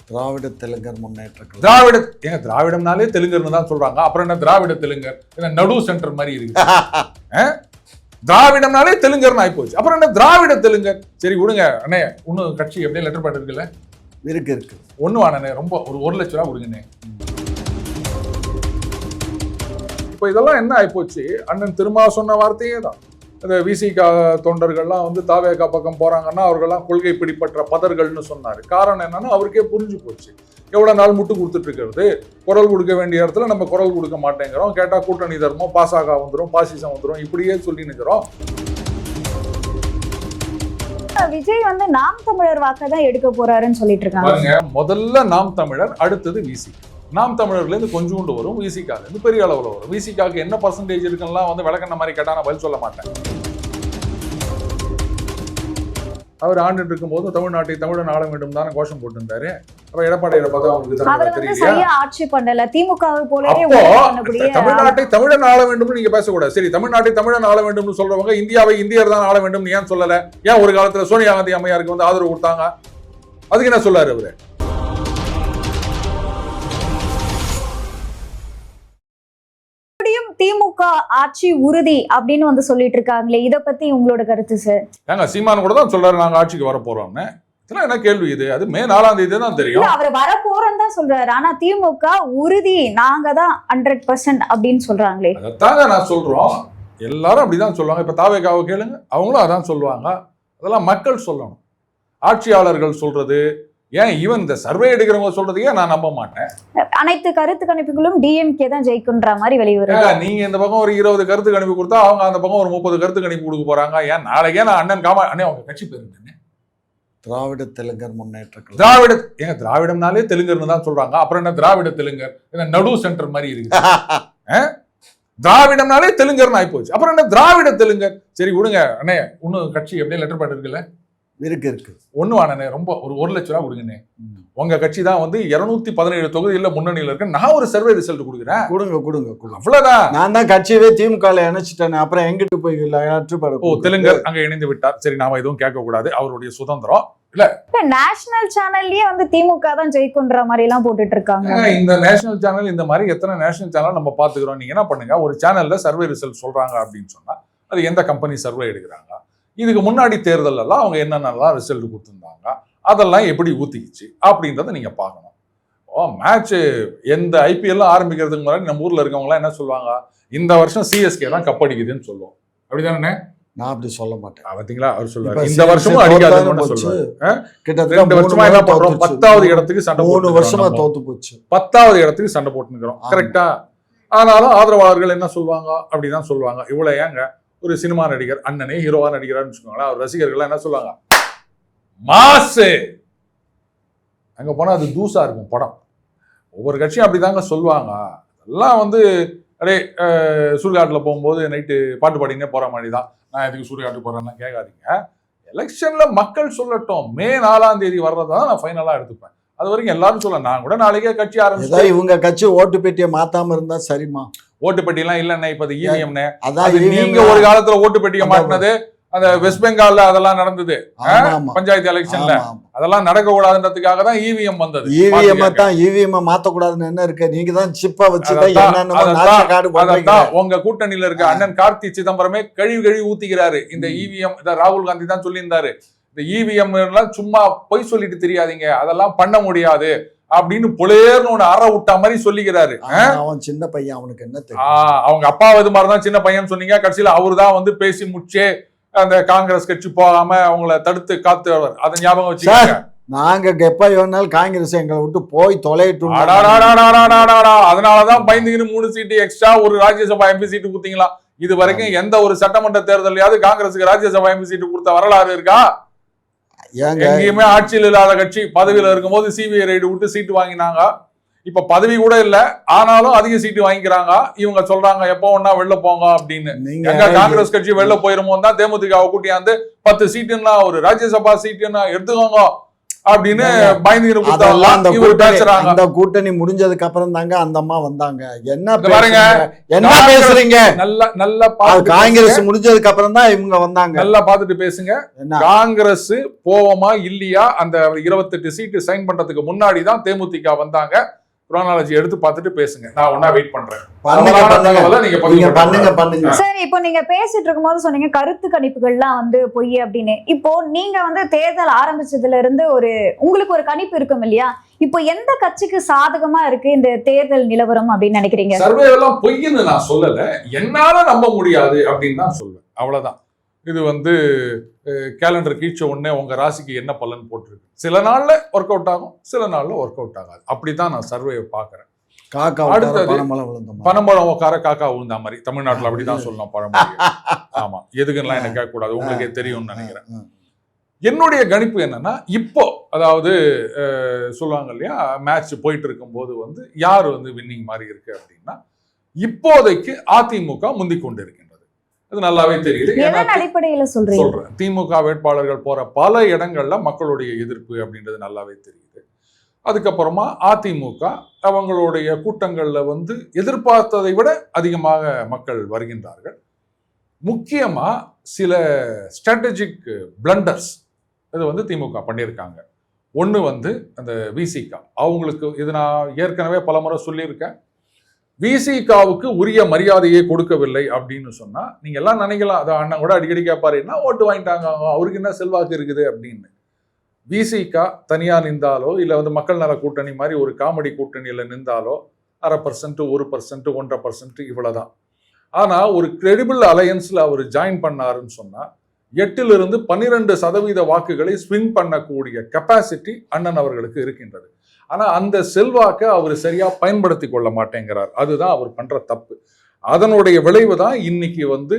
திராவிட தெலுங்கர் முன்னேற்ற திராவிடம்னாலே தெலுங்கர்னு தான் சொல்றாங்க. அப்புறம் என்ன திராவிட தெலுங்கர், என்ன நடு சென்டர் மாதிரி இருக்கு. திராவிடம்னாலே தெலுங்கர்னு ஆகி போச்சு. அப்புறம் என்ன திராவிட தெலுங்கர். சரி விடுங்க அண்ணே, இன்னும் கட்சி எப்படியே லெட்டர் பேட் இருக்குல்ல, இருக்கு ஒண்ணு வாண்ணே, ரொம்ப ஒரு 1 லட்ச ரூபா கொடுங்கண்ணே. இப்போ இதெல்லாம் என்ன ஆயிப்போச்சு, அண்ணன் திரும்ப சொன்ன வார்த்தையே தான். இந்த விசிகா தொண்டர்கள்லாம் வந்து தாவேகா பக்கம் போறாங்கன்னா அவர்கள்லாம் கொள்கை பிடிப்பற்ற பதர்கள்னு சொன்னாரு. காரணம் என்னன்னா அவருக்கே புரிஞ்சு போச்சு, எவ்வளவு நாள் முட்டு கொடுத்துட்டு இருக்கிறது, குரல் கொடுக்க வேண்டிய இடத்துல நம்ம குரல் கொடுக்க மாட்டேங்கிறோம், கேட்டா கூட்டணி தர்மம், பாசாகா வந்துடும், பாசிசம் வந்துடும், இப்படியே சொல்லி நிற்கிறோம். விஜய் வந்து நாம் தமிழர் வாக்க தான் எடுக்க போறாருன்னு சொல்லிட்டு இருக்காங்க. முதல்ல நாம் தமிழர், அடுத்தது விசி. நாம் தமிழர்ல இருந்து கொஞ்சோண்டு வரும், விசிகால இருந்து பெரிய அளவுல வரும். விசிகாக்கு என்ன பர்சன்டேஜ் இருக்குன்னா வந்து விளக்கண்ண மாதிரி கேட்டா நான் பதில் சொல்ல மாட்டேன். அவர் ஆண்டு இருக்கும் போது தமிழ்நாட்டை தமிழன் ஆள வேண்டும் தானே கோஷம் போட்டு இருந்தாரு. அப்ப எடப்பாடியை பார்த்தா அவங்களுக்கு சரியா ஆட்சி பண்ணல, திமுக போலவே தமிழ்நாட்டை தமிழன் ஆள வேண்டும் நீங்க பேசக்கூடாது. சரி, தமிழ்நாட்டை தமிழன் ஆள வேண்டும் சொல்றவங்க இந்தியாவை இந்தியர் தான் ஆள வேண்டும் ஏன் சொல்லல? ஏன் ஒரு காலத்துல சோனியா காந்தி அம்மையாருக்கு வந்து ஆதரவு கொடுத்தாங்க? அதுக்கு என்ன சொல்லாரு அவரு? திமுக ஆட்சி உறுதி அப்படின்னு வந்து சொல்லிட்டு இருக்காங்களே, இத பத்தி உங்களோட கருத்து சார்? ஏங்க சீமான் கூட தான் சொல்றாரு நாங்க ஆட்சிக்கு வர போறோம்னு. இதெல்லாம் என்ன கேள்வி இது? அது மே 4ஆம் தேதி தான் தெரியும். அவர் வர போறோம் தான் சொல்றாரு, ஆனா திமுக உறுதி நாங்க தான் 100% அப்படின்னு சொல்றாங்களே. அதாங்க நான் சொல்றோம், எல்லாரும் அப்படிதான் சொல்லுவாங்க. இப்ப தாவேகாவை கேளுங்க, அவங்களும் அதான் சொல்லுவாங்க. அதெல்லாம் மக்கள் சொல்லணும், ஆட்சியாளர்கள் சொல்றது. ஏன் ஈவன் இந்த சர்வே எடுக்கிறவங்க சொல்றதையே நான் நம்ப மாட்டேன். அனைத்து கருத்து கணிப்புகளும் டிஎம்கே தான் ஜெயிக்குன்ற மாதிரி வெளிவருது. நீங்க இந்த பக்கம் ஒரு 20 கருத்து கணிப்பு கொடுத்தா அவங்க அந்த பக்கம் ஒரு 30 கருத்து கணிப்பு கொடுக்க போறாங்க. ஏன் நாளைக்கே நான் அண்ணன் அண்ணே அவங்க கட்சி பேரு திராவிட தெலுங்கர் முன்னேற்ற திராவிடம்னாலே தெலுங்கர்னு தான் சொல்றாங்க. அப்புறம் என்ன திராவிட தெலுங்கர், என்ன நடு சென்டர் மாதிரி இருக்கு. திராவிடம்னாலே தெலுங்கர்னு ஆகி போச்சு. அப்புறம் என்ன திராவிட தெலுங்கர். சரி விடுங்க அண்ணே, இன்னும் கட்சி எப்படியே லெட்டர் பேட் இருக்குல்ல, இருக்கு ஒண்ணு வாண்ணே, ரொம்ப ஒரு 1 லட்ச ரூபா கொடுங்கண்ணே. உங்க கட்சி தான் வந்து 217 தொகுதியில முன்னணியில இருக்கு. நான் ஒரு சர்வே ரிசல்ட் கொடுக்குறேன், கொடுங்க. அவ்வளவுதான். நான் தான் கட்சியவே திமுக இணைச்சிட்டேன். அப்புறம் எங்கிட்டு போய் தெலுங்கர் அங்க இணைந்து விட்டார். சரி, நாம எதுவும் கேட்க கூடாது, அவருடைய சுதந்திரம் இல்ல. நேஷனல் சேனல்லயே வந்து திமுக தான் ஜெயிக்குன்ற மாதிரி எல்லாம் போட்டுட்டு இருக்காங்க. இந்த நேஷனல் சேனல் இந்த மாதிரி எத்தனை நேஷனல் சேனல் நம்ம பாத்துக்கிறோம். நீங்க என்ன பண்ணுங்க, ஒரு சேனல்ல சர்வே ரிசல்ட் சொல்றாங்க அப்படின்னு சொன்னா அது எந்த கம்பெனி சர்வே எடுக்கிறாங்க, இதுக்கு முன்னாடி தேர்தல் எல்லாம் அவங்க என்னென்னலாம் ரிசல்ட் கொடுத்துருந்தாங்க, அதெல்லாம் எப்படி ஊத்திக்கிச்சு அப்படின்றத நீங்க பார்க்கணும். மேட்ச் எந்த ஐபிஎல் ஆரம்பிக்கிறதுக்கு முன்னாடி நம்ம ஊர்ல இருக்கவங்களாம் என்ன சொல்லுவாங்க, இந்த வருஷம் சிஎஸ்கே தான் கப் அடிக்குதுன்னு சொல்லுவோம். அப்படிதானே? நான் அப்படி சொல்ல மாட்டேன். பாத்தீங்களா, அவர் சொல்லுவாரு இந்த வருஷமும் அடிக்காதுன்னு சொல்லுவாரு. கிட்டத்தட்ட 2 வருஷமா என்ன பண்றோம், 10வது இடத்துக்கு சண்டை, 3 வருஷமா தோத்து போச்சு, 10வது இடத்துக்கு சண்டை போட்டுக்கிறோம். கரெக்டா? ஆனாலும் ஆதரவாளர்கள் என்ன சொல்லுவாங்க, அப்படிதான் சொல்லுவாங்க. இவ்வளவு ஏங்க ஒரு சினிமா நடிகர் அண்ணனே ஹீரோவா நடிக்கிறான்னு வச்சுக்கோங்களேன், அவர் ரசிகர்கள் என்ன சொல்லுவாங்க, மாசு. அங்க போனா அது தூசா இருக்கும் படம். ஒவ்வொரு கட்சியும் அப்படிதாங்க சொல்லுவாங்க. அதெல்லாம் வந்து அப்படியே சுடுகாட்டுல போகும்போது நைட்டு பாட்டு பாடினே போற மாதிரி தான். நான் எதுக்கு சுடுகாட்டு போறேன்னா கேட்காதீங்க. எலெக்ஷன்ல மக்கள் சொல்லட்டும். மே 4ஆம் தேதி வர்றதான் நான் ஃபைனலா எடுத்துப்பேன். அது வரைக்கும் எல்லாரும் சொல்ல, நான் கூட நாளைக்கே கட்சி ஆரம்பிச்சு இவங்க கட்சி ஓட்டு பெட்டியை மாத்தாம இருந்தா சரிமா? ஓட்டு பெட்டி எல்லாம் இல்லண்ணே, இப்ப இவிஎம்னே. நீங்க ஒரு காலத்துல ஓட்டு பெட்டியை மாட்டினது அந்த வெஸ்ட் பெங்கால்ல அதெல்லாம் நடந்தது, பஞ்சாயத்து எலெக்ஷன்ல. அதெல்லாம் நடக்க கூடாதுன்றதுக்காக தான் இவிஎம் வந்தது. இவிஎம் மாத்த கூடாதுன்னு என்ன இருக்கு? நீங்க தான் சிப்பா வச்சு உங்க கூட்டணியில இருக்க அண்ணன் கார்த்தி சிதம்பரமே கழுவி ஊத்திக்கிறாரு இந்த இவிஎம். ராகுல் காந்தி தான் சொல்லியிருந்தாரு, இந்த இவிஎம் எல்லாம் சும்மா பொய் சொல்லிட்டு தெரியாதீங்க, அதெல்லாம் பண்ண முடியாது அப்படின்னு பொலேர்னு ஒண்ணு அற விட்டா மாதிரி சொல்லிக்கிறாரு. அவன் சின்ன பையன், அவனுக்கு என்ன தெரியும்? அவங்க அப்பா இது மாதிரிதான் சின்ன பையன் சொன்னீங்க. கடைசியில அவரு தான் வந்து பேசி முடிச்சே அந்த காங்கிரஸ் கட்சி போகாம அவங்கள தடுத்து காத்து. அதை ஞாபகம் வச்சுக்கோங்க. நாங்க எப்ப வேணாலும் காங்கிரஸ் எங்களை விட்டு போய் தொலைட்டு. அதனாலதான் பயந்துக்கிட்டு 3 சீட்டு எக்ஸ்ட்ரா ஒரு ராஜ்யசபா எம்பி சீட்டு கொடுத்தீங்களா? இது வரைக்கும் எந்த ஒரு சட்டமன்ற தேர்தலையாவது காங்கிரஸுக்கு ராஜ்யசபா எம்பி சீட்டு கொடுத்த வரலாறு இருக்கா? எங்கேயுமே ஆட்சியில் இல்லாத கட்சி பதவியில இருக்கும் போது சிபிஐ ரைடு விட்டு சீட்டு வாங்கினாங்க. இப்ப பதவி கூட இல்ல, ஆனாலும் அதிக சீட்டு வாங்கிக்கிறாங்க. இவங்க சொல்றாங்க எப்போ ஒன்னா வெளில போங்க அப்படின்னு. எங்க காங்கிரஸ் கட்சி வெளில போயிருமோ தான் தேமுதிகவை கூட்டியாந்து 10 சீட்டுன்னா ஒரு ராஜ்யசபா சீட்டுன்னா எடுத்துக்கோங்க அப்படின்னு பயந்துகிட்டு அதெல்லாம் அந்த இவர் கூட்டணி பேசுறாங்க. அந்த கூட்டணி முடிஞ்சதுக்கு அப்புறம் தாங்க அந்த அம்மா வந்தாங்க. என்ன இங்க பாருங்க, என்ன பேசுறீங்க? நல்லா காங்கிரஸ் முடிஞ்சதுக்கு அப்புறம் தான் இவங்க வந்தாங்க. நல்லா பாத்துட்டு பேசுங்க. என்ன காங்கிரஸ் போவோமா இல்லையா அந்த 28 சீட்டு சைன் பண்றதுக்கு முன்னாடி தான் தேமுதிக வந்தாங்க. குரோனாலஜி எடுத்து பார்த்துட்டு பேசுங்க. நான் ஒண்ணா வெயிட் பண்றேன். பண்ணுங்க. சரி, இப்போ நீங்க பேசிட்டு இருக்கும்போது சொன்னீங்க கருத்து கணிப்புகள்லாம் வந்து பொய் அப்படின்னு. இப்போ நீங்க வந்து தேர்தல் ஆரம்பிச்சதுல இருந்து உங்களுக்கு ஒரு கணிப்பு இருக்கும் இல்லையா? இப்போ எந்த கட்சிக்கு சாதகமா இருக்கு இந்த தேர்தல் நிலவரம் அப்படின்னு நினைக்கிறீங்க? சர்வே எல்லாம் பொய்ன்னு நான் சொல்லல, என்னால நம்ப முடியாது அப்படின்னு தான் சொல்லுவேன். அவ்வளவுதான். இது வந்து கேலண்டர் கீழ்ச்ச உடனே உங்க ராசிக்கு என்ன பலன் போட்டிருக்கு. சில நாள்ல ஒர்க் அவுட் ஆகும், சில நாள்ல ஒர்க் அவுட் ஆகாது. அப்படித்தான் நான் சர்வே பாக்குறேன். அடுத்தது பனம்பழம் உட்கார காக்கா விழுந்த மாதிரி தமிழ்நாட்டுல அப்படிதான் சொல்லணும் பழமொழி. ஆமா, எதுக்குலாம் என்ன கேட்க கூடாது, உங்களுக்கே தெரியும்னு நினைக்கிறேன். என்னுடைய கணிப்பு என்னன்னா, இப்போ அதாவது சொல்லுவாங்க இல்லையா, மேட்ச் போயிட்டு இருக்கும் போது வந்து யார் வந்து வின்னிங் மாதிரி இருக்கு அப்படின்னா, இப்போதைக்கு அதிமுக முந்திக் கொண்டு இருக்கின்றது. அது நல்லாவே தெரியுது. அடிப்படையில சொல்றேன், திமுக வேட்பாளர்கள் போற பல இடங்கள்ல மக்களுடைய எதிர்ப்பு அப்படின்றது நல்லாவே தெரியுது. அதுக்கப்புறமா அதிமுக அவங்களுடைய கூட்டங்கள்ல வந்து எதிர்பார்த்ததை விட அதிகமாக மக்கள் வருகின்றார்கள். முக்கியமா சில ஸ்ட்ராட்டஜிக் பிளண்டர்ஸ் இது வந்து திமுக பண்ணியிருக்காங்க. ஒன்று வந்து அந்த விசிகா, அவங்களுக்கு இது நான் ஏற்கனவே பல முறை சொல்லியிருக்கேன். விசிகாவுக்கு உரிய மரியாதையை கொடுக்கவில்லை அப்படின்னு சொன்னா நீங்க எல்லாம் நினைக்கலாம், அதை அண்ணன் கூட அடிக்கடி கேட்பாரு, என்ன ஓட்டு வாங்கிட்டாங்க, அவருக்கு என்ன செல்வாக்கு இருக்குது அப்படின்னு. விசிகா தனியா நின்றாலோ இல்ல வந்து மக்கள் நல கூட்டணி மாதிரி ஒரு காமெடி கூட்டணியில நின்றாலோ 0.5%, 1%, 1.5% இவ்வளவுதான். ஆனா ஒரு கிரெடிபிள் அலையன்ஸ்ல அவர் ஜாயின் பண்ணாருன்னு சொன்னா 8 to 12% வாக்குகளை ஸ்விங் பண்ணக்கூடிய கெப்பாசிட்டி அண்ணன் அவர்களுக்கு இருக்கின்றது. ஆனா அந்த செல்வாக்கை அவர் சரியா பயன்படுத்தி கொள்ள மாட்டேங்கிறார். அதுதான் அவர் பண்ற தப்பு. அதனுடைய விளைவு தான் இன்னைக்கு வந்து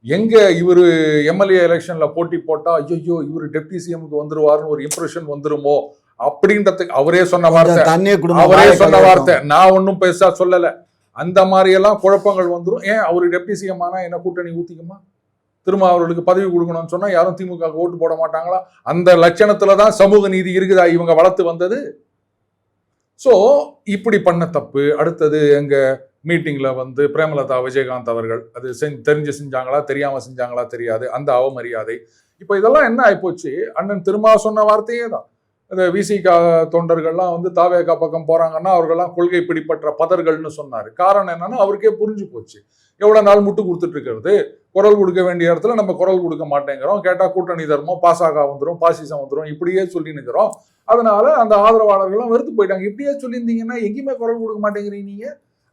எங்க இவரு எம்எல்ஏ எலெக்ஷன்ல போட்டி போட்டா ஐயோ இவரு டெப்டி சிஎம்க்கு வந்துருவாருன்னு ஒரு இம்ப்ரெஷன் வந்துருமோ அப்படின்றதுக்கு அவரே சொன்ன வார்த்தை. நான் ஒன்னும் பெருசா சொல்லல. அந்த மாதிரி எல்லாம் குழப்பங்கள் வந்துடும். ஏன் அவரு டெப்டி சிஎம் ஆனா என்ன கூட்டணி ஊத்திக்குமா? திரும்ப அவர்களுக்கு பதவி கொடுக்கணும்னு சொன்னா யாரும் திமுக ஓட்டு போட மாட்டாங்களா? அந்த லட்சணத்துலதான் சமூக நீதி இருக்குதா இவங்க வளர்த்து வந்தது. சோ இப்படி பண்ண தப்பு. அடுத்தது எங்க மீட்டிங்ல வந்து பிரேமலதா விஜயகாந்த் அவர்கள் அது தெரிஞ்சு செஞ்சாங்களா தெரியாம செஞ்சாங்களா தெரியாது, அந்த அவமரியாதை. இப்ப இதெல்லாம் என்ன ஆயிப்போச்சு, அண்ணன் திரும்ப சொன்ன வார்த்தையே தான். இந்த விசிகா தொண்டர்கள்லாம் வந்து தாவேகா பக்கம் போறாங்கன்னா அவர்கள்லாம் கொள்கை பிடிப்பற்ற பதர்கள்னு சொன்னாரு. காரணம் என்னன்னா அவருக்கே புரிஞ்சு போச்சு, எவ்வளவு நாள் முட்டு கொடுத்துட்டு இருக்கிறது, குரல் கொடுக்க வேண்டிய இடத்துல நம்ம குரல் கொடுக்க மாட்டேங்கிறோம், கேட்டா கூட்டணி தர்மம் பாசாகா வந்துடும், பாசிசம் வந்துடும், இப்படியே சொல்லி நிற்கிறோம். அதனால அந்த ஆதரவாளர்கள்லாம் வெறுத்து போயிட்டாங்க. இப்படியே சொல்லியிருந்தீங்கன்னா எங்கேயுமே குரல் கொடுக்க மாட்டேங்கிறீங்க நீங்க,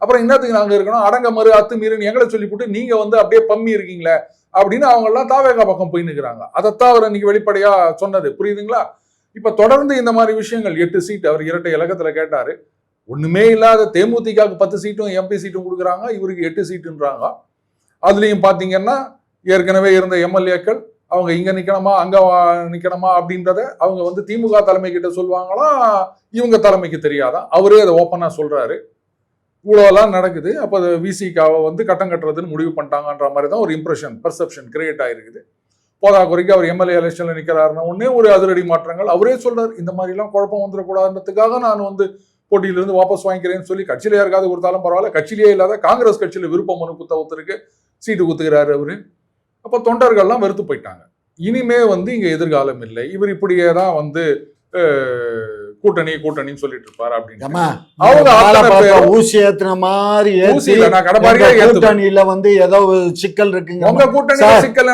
அப்புறம் என்னத்துக்கு நாங்க இருக்கணும், அடங்க மறு அத்துமீறுன்னு எங்களை சொல்லி போட்டு நீங்க வந்து அப்படியே பம்மி இருக்கீங்களே அப்படின்னு அவங்க எல்லாம் தாவேகா பக்கம் போய் நிற்கிறாங்க. அதைத்தான் அவர் இன்னைக்கு வெளிப்படையா சொன்னது, புரியுதுங்களா? இப்ப தொடர்ந்து இந்த மாதிரி விஷயங்கள் 8 சீட் அவர் இரட்டை இலக்கத்துல கேட்டாரு. ஒண்ணுமே இல்லாத தேமுதிகவுக்கு 10 சீட்டும் எம்பி சீட்டும் கொடுக்குறாங்க, இவருக்கு 8 சீட்டுன்றாங்க. அதுலயும் பாத்தீங்கன்னா ஏற்கனவே இருந்த எம்எல்ஏக்கள் அவங்க இங்க நிக்கணுமா அங்க நிக்கணுமா அப்படின்றத அவங்க வந்து திமுக தலைமை கிட்ட சொல்லுவாங்களா, இவங்க தலைமைக்கு தெரியாதான். அவரே அதை ஓப்பனா சொல்றாரு. இவ்வளோலாம் நடக்குது. அப்போ விசிகாவை வந்து கட்டம் கட்டுறதுன்னு முடிவு பண்ணிட்டாங்கன்ற மாதிரி தான் ஒரு இம்ப்ரெஷன், பெர்செப்ஷன் கிரியேட் ஆயிருக்குது. போதா குறைக்கு அவர் எம்எல்ஏ எலெக்ஷன்ல நிற்கிறாருன்னா உடனே ஒரு அதிரடி மாற்றங்கள். அவரே சொல்றாரு, இந்த மாதிரிலாம் குழப்பம் வந்துடக்கூடாதுன்றதுக்காக நான் வந்து போட்டியிலிருந்து வாபஸ் வாங்கிக்கிறேன்னு சொல்லி கட்சியில யாருக்காவது கொடுத்தாலும் பரவாயில்ல, கட்சியிலேயே இல்லாத காங்கிரஸ் கட்சியில விருப்ப மனு ஒருத்தருக்கு சீட்டு குத்துக்கிறாரு அவரு. அப்போ தொண்டர்கள்லாம் வெறுத்து போயிட்டாங்க. இனிமே வந்து இங்க எதிர்காலம் இல்லை, இவர் இப்படியே தான் வந்து கூட்டணின்னு சொல்லிட்டு இருப்பாரு அப்படின்னு அவங்க ஊசி ஏத்துன மாதிரி கூட்டணியில வந்து ஏதோ சிக்கல் இருக்குங்க. உங்க கூட்டணி சிக்கல்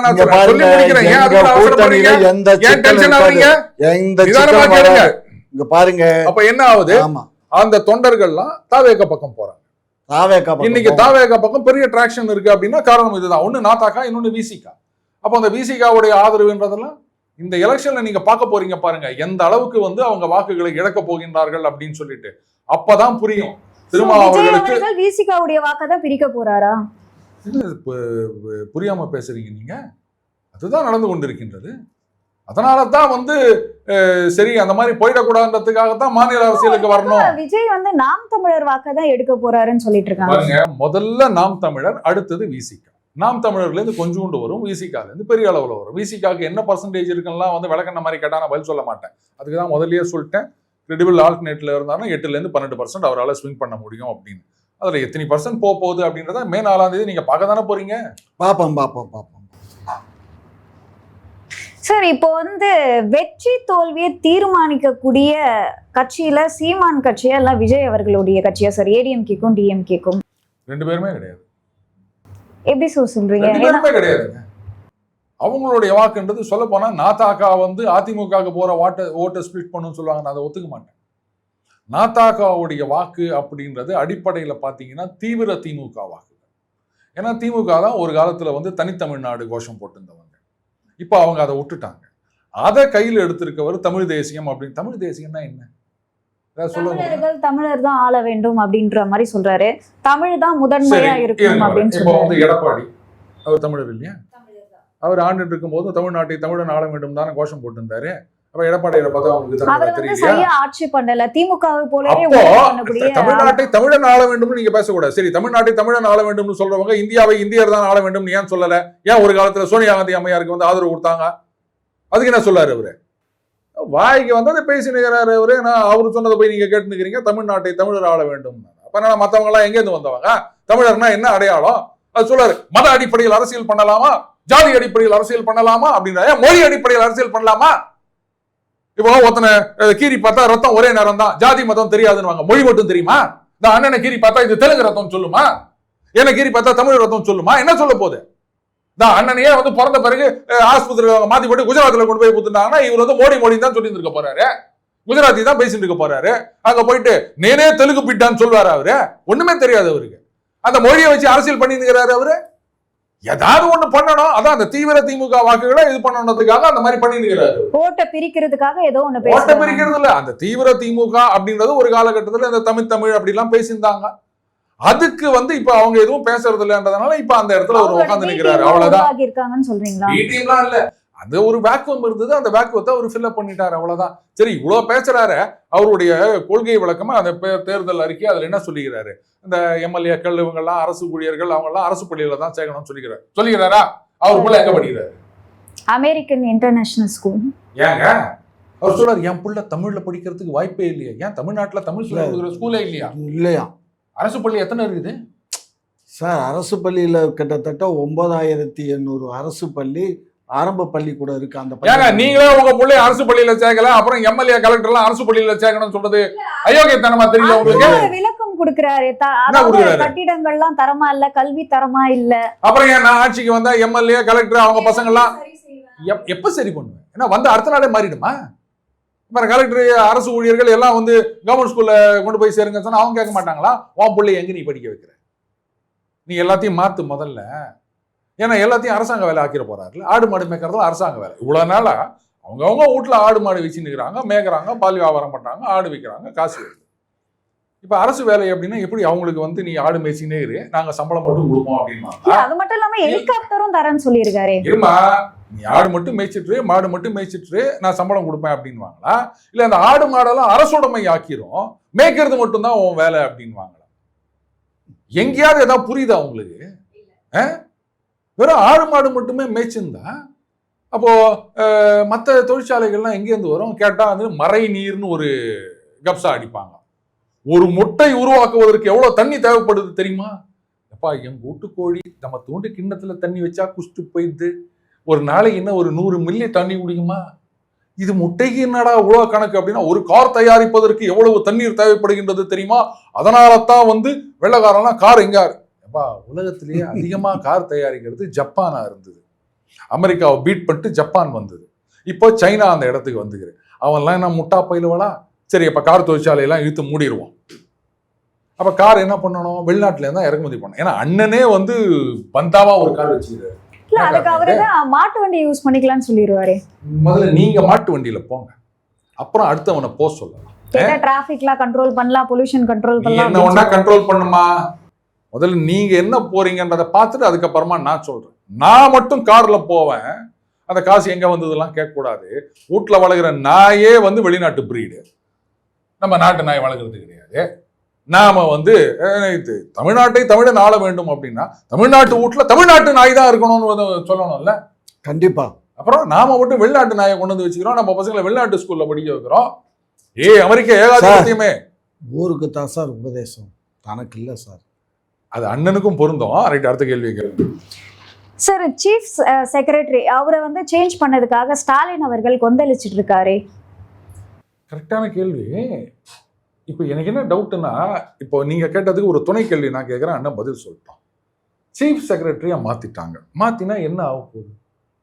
இங்க பாருங்க. அப்ப என்ன ஆகுது, அந்த தொண்டர்கள்லாம் தாவேகா பக்கம் போறாங்க. இன்னைக்கு தாவேகா பக்கம் பெரிய டிராக்ஷன் இருக்கு அப்படின்னா காரணம் இதுதான். ஒண்ணு நாதாக்கா, இன்னொன்னு விசிகா. அப்ப அந்த விசிகாவுடைய ஆதரவுன்றதெல்லாம் இந்த எலெக்ஷன்ல நீங்க பார்க்க போறீங்க பாருங்க, எந்த அளவுக்கு வந்து அவங்க வாக்குகளை இழக்க போகின்றார்கள் அப்படின்னு சொல்லிட்டு அப்பதான் புரியும். திரும்ப அவர்களுக்கு விசிகாவுடைய வாக்கதான் பிரிக்க போறாரா? புரியாம பேசுறீங்க நீங்க. அதுதான் நடந்து கொண்டிருக்கின்றது. அதனாலதான் வந்து சரி அந்த மாதிரி போயிடக்கூடாதுன்றதுக்காகத்தான் மாநில அரசியலுக்கு வரணும். விஜய் வந்து நாம் தமிழர் வாக்கதான் எடுக்க போறாருன்னு சொல்லிட்டு இருக்காங்க. பாருங்க, முதல்ல நாம் தமிழர், அடுத்தது விசிகா. நாம் தமிழர்லேருந்து கொஞ்சோண்டு வரும், விசிகாலேருந்து பெரிய அளவில் வரும். விசிகாக்கு என்ன பர்சன்டேஜ் இருக்குன்னா வந்து விளக்கண்ண மாதிரி கேட்டால் நான் பதில் சொல்ல மாட்டேன். அதுக்கு தான் முதல்லயே சொல்லிட்டேன், கிரெடிபிள் ஆல்டர்னேட்டில் இருந்தாலும் 8லேருந்து 12% அவரால் ஸ்விங் பண்ண முடியும் அப்படின்னு. அதில் எத்தனை பர்சன்ட் போக போகுது அப்படின்றத மே 4ஆம் தேதி நீங்கள் பார்க்க தானே போறீங்க. பார்ப்போம். சார், இப்போ வந்து வெற்றி தோல்வியை தீர்மானிக்கக்கூடிய கட்சியில சீமான் கட்சியா இல்ல விஜய் அவர்களுடைய கட்சியா சார்? ஏடிஎம்கேக்கும் டிஎம்கேக்கும் 2 பேருமே கிடையாது. எப்படி சார் சொல்றீங்க? 2 பேருமே கிடையாதுங்க. அவங்களுடைய வாக்குன்றது சொல்ல போனா நாதாகா வந்து அதிமுகவுக்கு போற ஓட்டை ஸ்பிளிட் பண்ணுன்னு சொல்லுவாங்க. நான் அதை ஒத்துக்க மாட்டேன். நாதாகாவுடைய வாக்கு அப்படின்றது அடிப்படையில் பார்த்தீங்கன்னா தீவிர திமுக வாக்கு. ஏன்னா திமுக தான் ஒரு காலத்துல வந்து தனித்தமிழ்நாடு கோஷம் போட்டிருந்தவங்க. இப்போ அவங்க அதை விட்டுட்டாங்க. அதை கையில் எடுத்திருக்கவர் தமிழ் தேசியம் அப்படின்னு. தமிழ் தேசியம்னா என்ன? தமிழர் தான் ஆள வேண்டும் அப்படின்ற மாதிரி சொல்றாரு. தமிழ் தான் முதன்மையா இருக்கும் அப்படின்னு இப்போ வந்து எடப்பாடி அவர் தமிழர் இல்லையா? அவர் ஆண்டு இருக்கும் போது தமிழ்நாட்டை தமிழன் ஆள வேண்டும் தானே கோஷம் போட்டிருந்தாரு. அப்ப எடப்பாடியை பார்த்தா அவங்களுக்கு சரியா ஆட்சி பண்ணல. திமுகவை போலவே தமிழ்நாட்டை தமிழன் ஆள வேண்டும் நீங்க பேசக்கூடாது. சரி, தமிழ்நாட்டை தமிழன் ஆள வேண்டும் சொல்றவங்க இந்தியாவை இந்தியர் தான் ஆள வேண்டும் ஏன் சொல்லல? ஏன் ஒரு காலத்துல சோனியா காந்தி அம்மையாருக்கு வந்து ஆதரவு கொடுத்தாங்க? அதுக்கு என்ன சொல்லாரு அவரு? வாய்க்கு வந்ததை பேசினுக்கிறாரு அவரு. நான் அவரு சொன்னதை போய் நீங்க கேட்டுக்கிறீங்க, தமிழ்நாட்டை தமிழர் ஆள வேண்டும். அப்ப என்ன மத்தவங்க எல்லாம் எங்க இருந்து வந்தவங்க? தமிழர்னா என்ன அடையாளம்? அது சொல்றாரு. மத அடிப்படையில் அரசியல் பண்ணலாமா, ஜாதி அடிப்படையில் அரசியல் பண்ணலாமா அப்படின்னா, மொழி அடிப்படையில் அரசியல் பண்ணலாமா? இப்போ ஒருத்தனை கீரி பார்த்தா ரத்தம் ஒரே நேரம் தான், ஜாதி மதம் தெரியாதுன்னு மொழி மட்டும் தெரியுமா? இந்த அண்ணனை கீரி பார்த்தா இது தெலுங்கு ரத்தம் சொல்லுமா? என்ன கீரி பார்த்தா தமிழ் ரத்தம் சொல்லுமா? என்ன சொல்ல போகுது? அண்ணனையே வந்து பிறந்த பிறகு ஆஸ்பத்திரி மாத்தி போட்டு குஜராத்ல கொண்டு போய் கொடுத்துட்டாங்கன்னா இவர் வந்து மோடி தான் சொல்லி இருக்க போறாரு, குஜராத்தி தான் பேசிட்டு இருக்க போறாரு. அங்க போயிட்டு நேனே தெலுங்கு பிட்டான்னு சொல்லுவாரு. அவரு ஒண்ணுமே தெரியாது அவருக்கு. அந்த மொழியை வச்சு அரசியல் பண்ணிருக்கிறாரு அவரு. ஏதாவது ஒண்ணு பண்ணணும், அதான் அந்த தீவிர திமுக வாக்குகளை இது பண்ணணுன்றதுக்காக அந்த மாதிரி பண்ணிருக்கிறாரு. ஓட்ட பிரிக்கிறதுக்காக ஏதோ ஒண்ணு ஓட்ட பிரிக்கிறது இல்ல. அந்த தீவிர திமுக அப்படின்றது ஒரு காலகட்டத்துல இந்த தமிழ் அப்படி எல்லாம் பேசியிருந்தாங்க. அதுக்கு வந்து இப்ப அவங்க எதுவும் பேசுறது இல்லன்றதுனால இப்ப அந்த இடத்துல ஒரு உட்கார்ந்து நிக்கிறாரு. அவ்வளவுதான். இல்ல, அந்த ஒரு வேக்குவம் இருந்தது, அந்த வேக்குவத்தை அவர் ஃபில் அப் பண்ணிட்டாரு. அவ்வளவுதான். சரி, இவ்வளவு பேசுறாரு. அவருடைய கொள்கை விளக்கமா அந்த தேர்தல் அறிக்கை அதுல என்ன சொல்லிக்கிறாரு? இந்த எம்எல்ஏக்கள் இவங்க எல்லாம் அரசு ஊழியர்கள் அவங்க எல்லாம் அரசு பள்ளியில தான் சேர்க்கணும்னு சொல்லிக்கிறாரா? அவர் புள்ள எங்க படிக்கிறாரு? American international school. ஏங்க அவர் சொல்றாரு என் புள்ள தமிழ்ல படிக்கிறதுக்கு வாய்ப்பே இல்லையா? ஏன் தமிழ்நாட்டுல தமிழ் சொல்லி கொடுக்குற ஸ்கூலே இல்லையா? அரசு பள்ளி எத்தனை இருக்குது சார்? அரசு பள்ளியில கிட்டத்தட்ட 9800 அரசு பள்ளி, ஆரம்ப பள்ளி கூட இருக்கு. அந்த நீங்களே உங்க பிள்ளை அரசு பள்ளியில சேர்க்கல, அப்புறம் எம்எல்ஏ கலெக்டர் எல்லாம் அரசு பள்ளியில சேர்க்கணும்னு சொல்றது அயோக்கியத்தனமா தெரியல உங்களுக்கு? விளக்கம் கொடுக்கிறாரு. கட்டிடங்கள்லாம் தரமா இல்ல, கல்வி தரமா இல்ல. அப்புறம் ஏன் நான் ஆட்சிக்கு வந்தா எம்எல்ஏ கலெக்டர் அவங்க பசங்க எல்லாம் எப்ப சரி பண்ணுவேன்? ஏன்னா வந்து அடுத்த நாளே மாறிடுமா? கலெக்டர் அரசு ஊழியர்கள் எல்லாம் வந்து கவர்மெண்ட் ஸ்கூல்ல கொண்டு போய் சேருங்க சொன்னா அவங்க கேட்க மாட்டாங்களா? உன் பிள்ளை எங்க நீ படிக்க வைக்கிற? நீ எல்லாத்தையும் மாத்து முதல்ல. ஏன்னா எல்லாத்தையும் அரசாங்க வேலை ஆக்கிட போறாரு. ஆடு மாடு மேய்க்கிறதுல அரசாங்க வேலை. இவ்வளவு நாளா அவங்கவுங்க வீட்டுல ஆடு மாடு வச்சுருக்கிறாங்க, மேய்க்கிறாங்க, பால் வியாபாரம் பண்றாங்க, ஆடு விற்கிறாங்க, காசு வருது. இப்ப அரசு வேலை அப்படின்னா எப்படி அவங்களுக்கு வந்து நீ ஆடு மேய்ச்சினே இரு, நாங்க சம்பளம் மட்டும் கொடுப்போம் அப்படின்னா? அது மட்டும் இல்லாம ஹெலிகாப்டரும் தரேன்னு சொல்லியிருக்காரு. இருமா, நீ ஆடு மட்டும் மேய்ச்சிட்டு மாடு மட்டும் மேய்ச்சிட்டு நான் சம்பளம் கொடுப்பேன் அப்படின்வாங்களா? இல்ல அந்த ஆடு மாடெல்லாம் அரசுடைமை ஆக்கிரும், மேய்க்கிறது மட்டும்தான் உன் வேலை அப்படின்வாங்களா? எங்கேயாவது ஏதாவது புரியுதா உங்களுக்கு? வெறும் ஆடு மாடு மட்டுமே மேய்ச்சிருந்தா அப்போ மற்ற தொழிற்சாலைகள்லாம் எங்கேருந்து வரும் கேட்டா வந்து மறை நீர்னு ஒரு கப்சா அடிப்பாங்க. ஒரு முட்டை உருவாக்குவதற்கு எவ்வளவு தண்ணி தேவைப்படுது தெரியுமா? அப்பா எங்க வீட்டு கோழி நம்ம தூண்டு கிண்ணத்துல தண்ணி வச்சா குஷ்டு போயிடுது. ஒரு நாளைக்கு என்ன ஒரு 100 மில்லி தண்ணி குடிக்குமா? இது முட்டைக்கு என்னடா இவ்வளவு கணக்கு அப்படின்னா ஒரு கார் தயாரிப்பதற்கு எவ்வளவு தண்ணீர் தேவைப்படுகின்றது தெரியுமா? அதனால தான் வந்து வெள்ளக்காரெல்லாம் கார் எங்க உலகத்திலேயே அதிகமா கார் தயாரிக்கிறது ஜப்பானா இருந்தது. அமெரிக்காவை பீட் பண்ணிட்டு ஜப்பான் வந்தது. இப்போ சைனா அந்த இடத்துக்கு வந்துக்கிறேன். அவன்லாம் என்ன முட்டா பயிலுவலா? சரி, அப்ப கார் தொழிற்சாலையெல்லாம் இழுத்து மூடிடுவோம். அப்ப கார் என்ன பண்ணணும்? வெளிநாட்டுல இருந்தா இறக்குமதி பண்ணணும். ஏன்னா அண்ணனே வந்து பந்தாவா ஒரு கார் வச்சுக்கிறாரு. மாட்டு வண்டி யூஸ் பண்ணிக்கலாம்னு சொல்லிடுவாரு. முதல்ல நீங்க மாட்டு வண்டியில போங்க, அப்புறம் அடுத்தவனை போக சொல்லலாம். டிராபிக்லாம் கண்ட்ரோல் பண்ணலாம், பொல்யூஷன் கண்ட்ரோல் பண்ணலாம். என்ன ஒண்ணா கண்ட்ரோல் பண்ணுமா? முதல்ல நீங்க என்ன போறீங்கன்றதை பார்த்துட்டு அதுக்கப்புறமா நான் சொல்றேன். நான் மட்டும் கார்ல போவேன், அந்த காசு எங்க வந்ததெல்லாம் கேட்கக்கூடாது. வீட்டுல வளர்கிற நாயே வந்து வெளிநாட்டு பிரீடு, நம்ம நாட்டு நாய் வளர்க்கறது கிடையாது. நாம வந்து இது தமிழ்நாட்டை தமிழன் ஆள வேண்டும் அப்படின்னா தமிழ்நாட்டு வீட்டுல தமிழ்நாட்டு நாய் தான் இருக்கணும்னு சொல்லணும்ல. கண்டிப்பா. அப்புறம் நாம மட்டும் வெளிநாட்டு நாயை கொண்டு வந்து வச்சுக்கிறோம், நம்ம பசங்களை வெளிநாட்டு ஸ்கூல்ல படிக்க வைக்கிறோம். அமெரிக்க ஏகாதிபத்தியமே ஊருக்கு தான் சார் உபதேசம், தனக்கு இல்ல சார். அது அண்ணனுக்கும் பொருந்தும். ரைட், அடுத்த கேள்வி கேள்வி சார். சீஃப் செக்ரட்டரி அவரை வந்து சேஞ்ச் பண்ணதுக்காக ஸ்டாலின் அவர்கள் கொந்தளிச்சிட்டு இருக்காரு. கரெக்டான கேள்வி. இப்போ எனக்கு என்ன டவுட்னா, இப்போ நீங்க கேட்டதுக்கு ஒரு துணை கேள்வி நான் கேட்குறேன், அண்ணன் பதில் சொல்லிட்டோம். சீஃப் செக்ரட்டரியா மாத்திட்டாங்க, மாத்தினா என்ன ஆக போகுது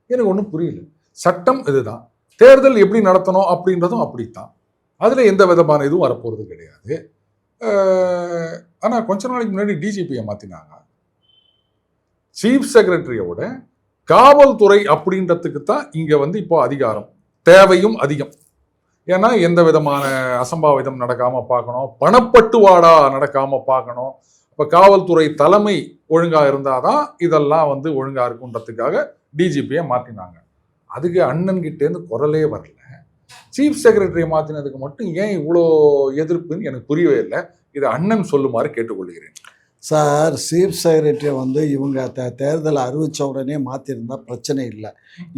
எனக்கு ஒன்றும் புரியல. சட்டம் இதுதான், தேர்தல் எப்படி நடத்தணும் அப்படின்றதும் அப்படித்தான், அதுல எந்த விதமான இதுவும் வரப்போறது கிடையாது. ஆனா கொஞ்ச நாளைக்கு முன்னாடி டிஜிபியை மாத்தினாங்க. சீஃப் செக்ரட்டரியோட காவல்துறை அப்படின்றதுக்கு தான் இங்க வந்து இப்போ அதிகாரம் தேவையும் அதிகம். ஏன்னா எந்த விதமான அசம்பாவிதம் நடக்காம பார்க்கணும், பணப்பட்டுவாடா நடக்காம பார்க்கணும். இப்ப காவல்துறை தலைமை ஒழுங்கா இருந்தாதான் இதெல்லாம் வந்து ஒழுங்கா இருக்குன்றதுக்காக டிஜிபியை மாத்தினாங்க. அதுக்கு அண்ணன் கிட்ட இருந்து குரலே வரல. சீஃப் செக்ரட்டரியை மாத்தினதுக்கு மட்டும் ஏன் இவ்வளோ எதிர்ப்புன்னு எனக்கு புரியவே இல்லை. இதை அண்ணன் சொல்லுமாறு கேட்டுக்கொள்கிறேன். சார், சீஃப் செக்ரட்டரியை வந்து இவங்க தேர்தல் அறிவித்த உடனே மாற்றிருந்தா பிரச்சனை இல்லை.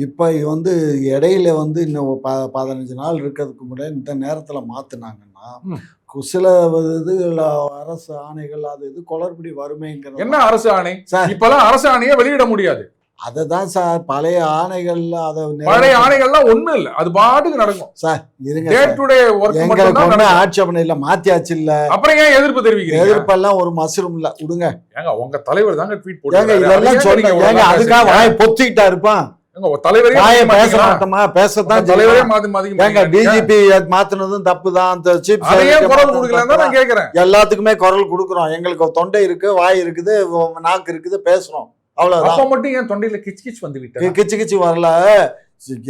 இப்போ வந்து இடையில வந்து இன்னும் 15 நாள் இருக்கிறதுக்கு முன்னாடி இந்த நேரத்தில் மாற்றினாங்கன்னா சில இதுல அரசு ஆணைகள் அது இது குளறுபடி வருமேங்கிறது. என்ன அரசு ஆணை சார்? இப்பெல்லாம் அரசு ஆணையை வெளியிட முடியாது. அதுதான் சார், பழைய ஆணைகள்ல பழைய ஆணைகள்லாம் ஒண்ணும் இல்ல, அது பாட்டுக்கு நடக்கும் சார். இருங்க, டே டு டே வொர்க் மட்டும் தான் எங்களுக்கு ஆட்சேபனை இல்ல, மாத்தியாச்சு இல்ல. அப்புறம் ஏன் எதிர்ப்பு தெரிவிக்கிறீங்க? எதிர்ப்பெல்லாம் ஒரு மஷ்ரூம் இல்ல, விடுங்க. ஏங்க உங்க தலைவர் தாங்க ட்வீட் ஏங்க போட்டாரு. இதெல்லாம் சொல்லுங்க. ஏங்க அதுக்காக வாயை பொத்திக்கிட்டா இருப்பான். ஏங்க தலைவரே வாயை பேச மாட்டோமா? பேசத்தான் தலைவரே மாத்தி ஏங்க டிஜிபி மாத்துனதும் தப்பு தான். அந்த சீஃப் அதையே குரல் கொடுக்கலன்னு தான் நான் கேக்குறேன். எல்லாத்துக்குமே குரல் கொடுக்குறோம். எங்களுக்கு தொண்டை இருக்கு, வாய் இருக்குது, நாக்கு இருக்குது, பேசுறோம், அவ்வளவுதான். அப்ப மட்டும் என் தொண்டையில கிச்சு கிச்சு வந்து விட்டு கிச்சு கிச்சு வரல.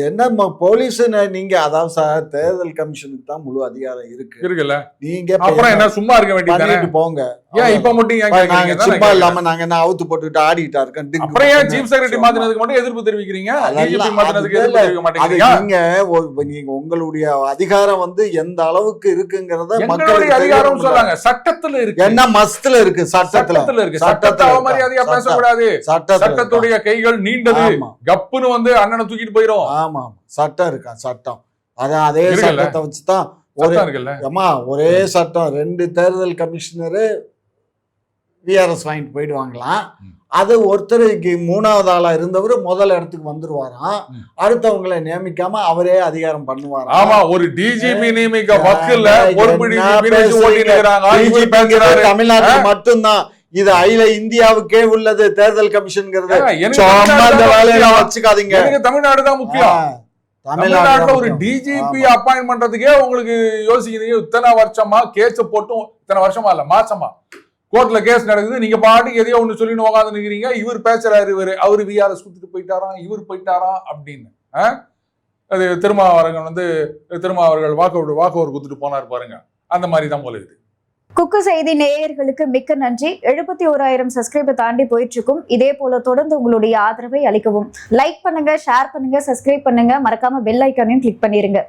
என்ன போலீஸ் நீங்க, அதாவது சார் தேர்தல் கமிஷனுக்கு தான் முழு அதிகாரம் இருக்குல்ல. நீங்க அப்புறம் என்ன சும்மா இருக்க வேண்டியது போங்க. ஏன் இப்ப மட்டும் ஏன் சும்மா இல்லாம நாங்க என்ன அவுத்து போட்டுட்டு ஆடிட்டா இருக்கேன். அப்புறம் ஏன் சீஃப் செக்ரட்டரி மாத்தினதுக்கு மட்டும் எதிர்ப்பு தெரிவிக்கிறீங்க? டிஜிபி மாத்தினதுக்கு எதிர்ப்பு தெரிவிக்க மாட்டீங்க. நீங்க உங்களுடைய அதிகாரம் வந்து எந்த அளவுக்கு இருக்குங்கிறத மக்களுடைய அதிகாரம் சொல்லாங்க. சட்டத்துல இருக்கு, என்ன மஸ்துல இருக்கு, சட்டத்துல இருக்கு. சட்டத்தை அவமரியாதையா பேசக்கூடாது. சட்டத்துடைய கைகள் நீண்டது. கப்புன்னு வந்து அண்ணனை தூக்கிட்டு போயிடும். ஆமா, சட்டம் இருக்கா, சட்டம். அதான் அதே சட்டத்தை வச்சுதான் ஒரே சட்டம். 2 தேர்தல் கமிஷனரு விஆர்எஸ் வாங்கிட்டு போயிடுவாங்களாம். அது ஒருத்தருக்கு 3வது ஆளா இருந்தவர் முதல் இடத்துக்கு வந்துருவாராம். அடுத்தவங்களை நியமிக்காம அவரே அதிகாரம் பண்ணுவாராம். ஆமா, ஒரு டிஜிபி நியமிக்க வக்கீல்ல தமிழ்நாட்டுக்கு மட்டும்தான் இது. அகில இந்தியாவுக்கே உள்ளது தேர்தல் கமிஷன்ங்கிறது. வச்சுக்காதீங்க. தமிழ்நாடு தான் முக்கியம். தமிழ்நாட்டுல ஒரு டிஜிபி அப்பாயின்ட் பண்றதுக்கே உங்களுக்கு யோசிக்கிறீங்க. இத்தனை வருஷமா கேஸ் போட்டும், இத்தனை வருஷமா இல்ல மாசமா கோர்ட்ல கேஸ் நடக்குது. நீங்க பாட்டுக்கு எதையோ ஒண்ணு சொல்லிட்டு உட்காந்து நிக்கிறீங்க. இவர் பேசுறாரு, அவரு விஆர்எஸ் கொடுத்துட்டு போயிட்டாராம், இவர் போயிட்டாராம் அப்படின்னு. அது திருமாவர்கள் வாக் ஓவர் கொடுத்துட்டு போனார் பாருங்க, அந்த மாதிரி தான் போல இது. குக்கு செய்தி நேயர்களுக்கு மிக்க நன்றி. 71,000 சப்ஸ்கிரைபர் தாண்டி போயிட்டு இருக்கும். இதே போல தொடர்ந்து உங்களுடைய ஆதரவை அளிக்கவும். லைக் பண்ணுங்க, ஷேர் பண்ணுங்க, சப்ஸ்கிரைப் பண்ணுங்க, மறக்காம பெல் ஐக்கானையும் கிளிக் பண்ணிருங்க.